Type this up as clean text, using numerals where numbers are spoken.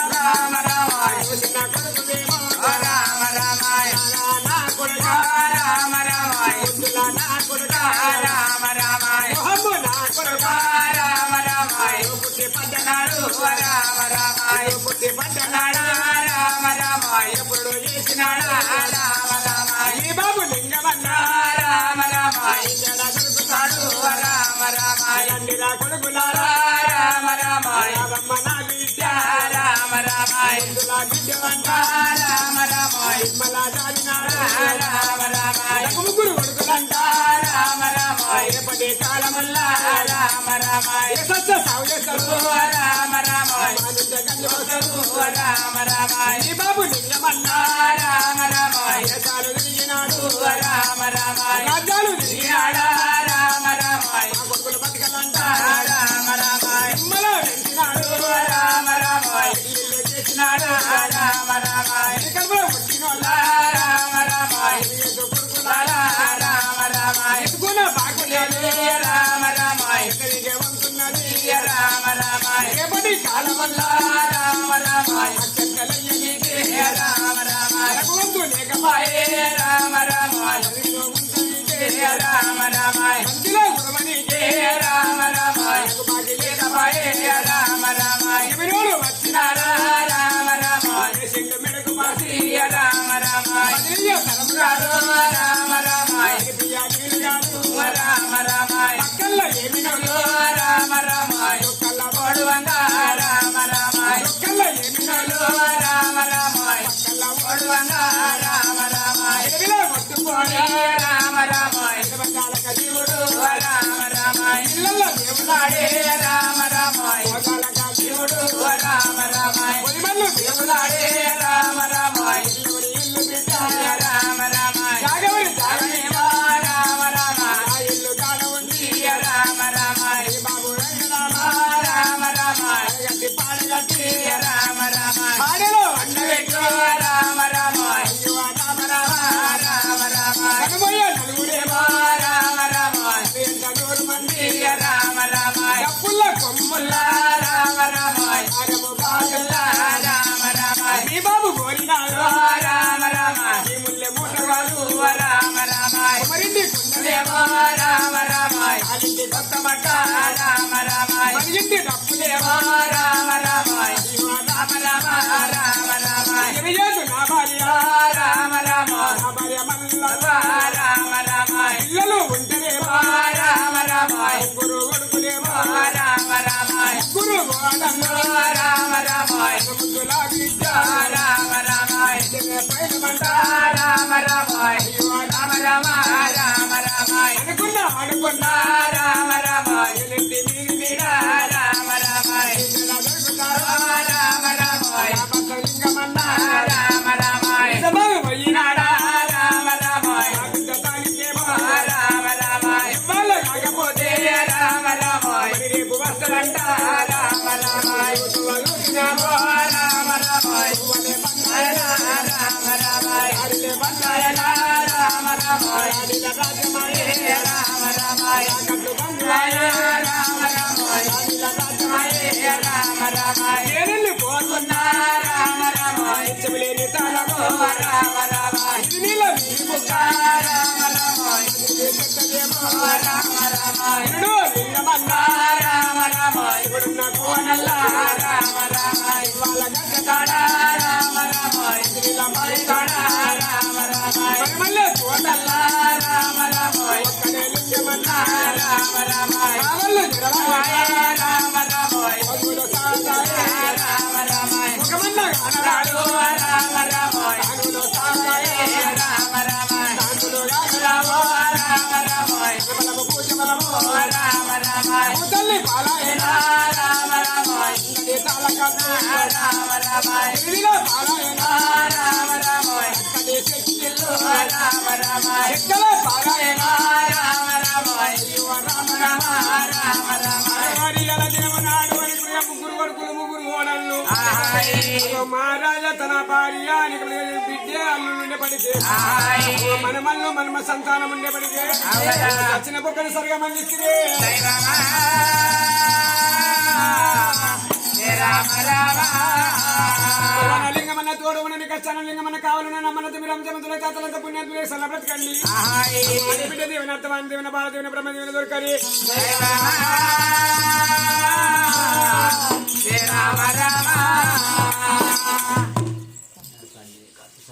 రామ రామ చిన్న కొడుకువేమో రామ రామ నా కొడుక రామ రామ నా కొడుక రామ రామ నా కొడుక రామ రామ పుట్టి పడ్డనాడు రామ రామ పుట్టి పడ్డనాడు రామ రామ ఎప్పుడు చేసినాడు రామ రామ ఈ బాబు లింగమన్న రామ రామ ఇక్కడ దొరుకుతాడు రామ రామ నందిరా కొడుకులారా రామ రామ రామమ్మ నా బిడ్డ రామ రామ ఇందులా బిడ్డవంట రామ రామ ఇమ్మలా జాడినాడు రామ రామ ముగ్గురు కొడుకులంట రామ రామ ఎప్పటి కాలమల్లా రామ రామ సత్య సాగు చేస్తారు రామ రామ గంజు వస్తారు రామ రామ ఈ బాబు లింగమన్న రామ రామ యశాలు తిరిగినాడు రామ రామ రాజ్యాలు తిరిగినాడా రామ రామ కొడుకులు బతికలంట రామ రామ ఇమ్మలో వెంచినాడు రామ రామ ఇల్లు చేసినాడు రామ రామ కడుపులో పుట్టినోళ్ళ రామ రామ కొడుకులారా రామ రామ ఎత్తుకున్న బాగులేదు రామ రామ ఎక్కడికే వంతున్నది రామ రామ ఎప్పటి కాలం వల్ల రామ రామ చెక్కలయ్యనికి రామ రామ రఘువంతు లేకపాయే రామ రామ రామ రామ మంచిలో గురమణికే రామ రామ రఘుమాకి లేకపాయే రామ రామ ఎవరోడు వచ్చినారా రామ రామ చెట్టు మెడకు మాసి రామ రామ తరమురాడు రామ రామ రామ రామ పక్కల్లో ఏమినో రామ రామ కళ్ళ పోడువంగా రామ రామ కళ్ళ ఏమినో రామ రామ కళ్ళ పోడువంగా రామ రామ ఎడవిలో కొట్టుకోని రామ రామ ఎడవకాలక దేవుడు రామ రామ ఇళ్ళల్లో దేవుడాడే రామ రామ యోగాలక దేవుడు రామ రామ పొలిమల్లు దేవుడాడే రామ రామ ఇల్లుడి ఇల్లు బిడ్డ రామ రామ జాగవరి జాగనేమా రామ రామ ఇల్లు కాడ ఉంది రామ రామ బాబు రామ రామ రామ గట్టి పాడగట్టి రామ రామ పాడలో అండబెట్టు రామ రామ రామ రామ రామ రామ కనుమయ్య నలుగురేమో రామ రామ నూరు మంది రామ రామ డప్పుల్ల కొమ్ముల్ల రామ రామ అరము బాగుల్లా రామ రామ ఈ బాబు గోరినాడు రామ రామ ఈ ముల్లె మూటవాడు రామ రామ మరింటి కుండలేమో రామ రామ అలింటి కొత్త మట్ట రామ రామ మరింటి డప్పులేమో రామ రామ రామ రామ రామ రామ ఎనియేదు నా భార్య రామ రామ నా భార్య మల్ల రామ రామ ఇళ్ళలు ఉంటేనేమో రామ రామ గురు కొడుకులేమో రామ రామ గురు గోడల్లో రామ రామ ముద్దుల బిడ్డ రామ రామ పైన మంట రామ రామ రామ రామ రామ రామ అనుకున్నా అనుకున్నా రామ రామ ఎల్లి మీది మీద రామ రామ రామ రామ లింగమన్న రామ రామ పోయినాడా రామ రామ తాలికేమో రామ రామ ఇవాళ కాకపోతే రామ రామ రేపు వస్తారంట రామ రామ రామ రామ రామ రామ అడిలే బంగాయన రామ రామ అడిల రాజమాయే రామ రామ కట్టు బంగాయ రామ రామ అడిల రాజమాయే రామ రామ ఏరెల్లి పోతున్నా రామ రామ చెబులేని తాళమో రామ రామ ఇది నీల వీపుక రామ రామ రామ రామ ఇడు లింగమన్న రామ రామ ఇప్పుడున్న కోనల్ల రామ రామ ఇవాళ గడ్డతాడ రామ రామ ఇదిలా మారితాడ రామ రామ మళ్ళీ కోటల్ల రామ రామ ఒక్కడే లింగమన్న రామ రామ కావళ్ళు జడవాయ రామ రామ పగులు సాగాయ రామ రామ ముఖమన్న గానరాడు రామ రామ కానులు సాగాయ రామ రామ కానులు గానరావో రామ రామ బలము పూజబలము రామ రామ తల్లి పాలాయన రామ రామ ఇంగడి తాళకత రామ రామ ఇదిలో పాలాయన రామ రామ అక్కడి శక్తిల్లు రామ రామ ఎక్కల పాలాయన రామ రామ యువ రామ రామ రామ రామ హరియల దినము నాడు ముగ్గురు కొడుకులు ముగ్గురు ఓడళ్ళు మహారాజా తన భార్య బిడ్డ అల్లు పడితే మనమల్లు మనమ సంతానం ఉండే పడితే వచ్చిన బొక్కలు సరిగా మందిస్తే రామ రామ లింగమన్న తోడు ఉన్న కష్టాన లింగమన్న కావాలన్న నమ్మన మీరు అంశమంతుల చేతలంత పుణ్యాత్తులే సల్ల బ్రతకండి బిడ్డ దీవెన అర్థవాన్ని దీవెన బాల దీవెన బ్రహ్మ దీవెన దొరకని రామ